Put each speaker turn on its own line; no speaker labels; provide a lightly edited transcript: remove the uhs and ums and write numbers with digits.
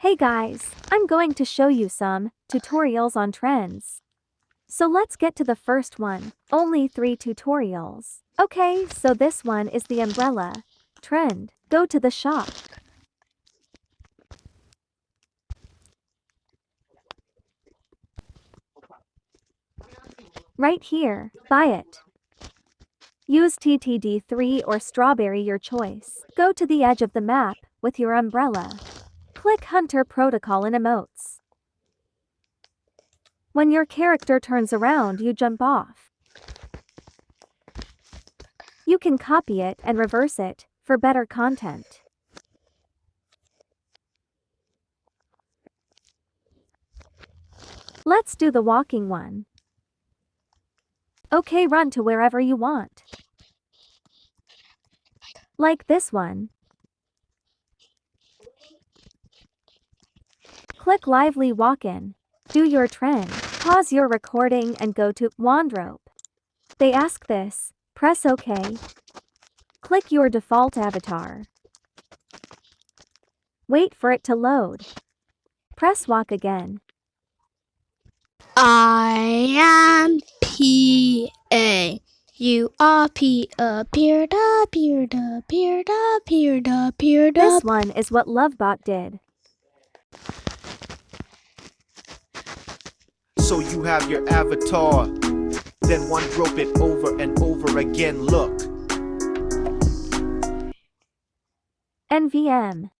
Hey guys, I'm going to show you some tutorials on trends. So let's get to the first one. Only 3 tutorials. Okay, so this one is the umbrella trend. Go to the shop. Right here, buy it. Use TTD3 or strawberry, your choice. Go to the edge of the map with your umbrella. Click Hunter Protocol and emotes. When your character turns around, you jump off. You can copy it and reverse it for better content. Let's do the walking one. Okay, run to wherever you want. Like this one. Click Lively Walk-in. Do your trend. Pause your recording and go to Wandrope. They ask this. Press OK. Click your default avatar. Wait for it to load. Press walk again.
I am P.A. You are P. Appeared.
This one is what Lovebot did.
So you have your avatar, then Wandrope it over and over again. Look.
NVM.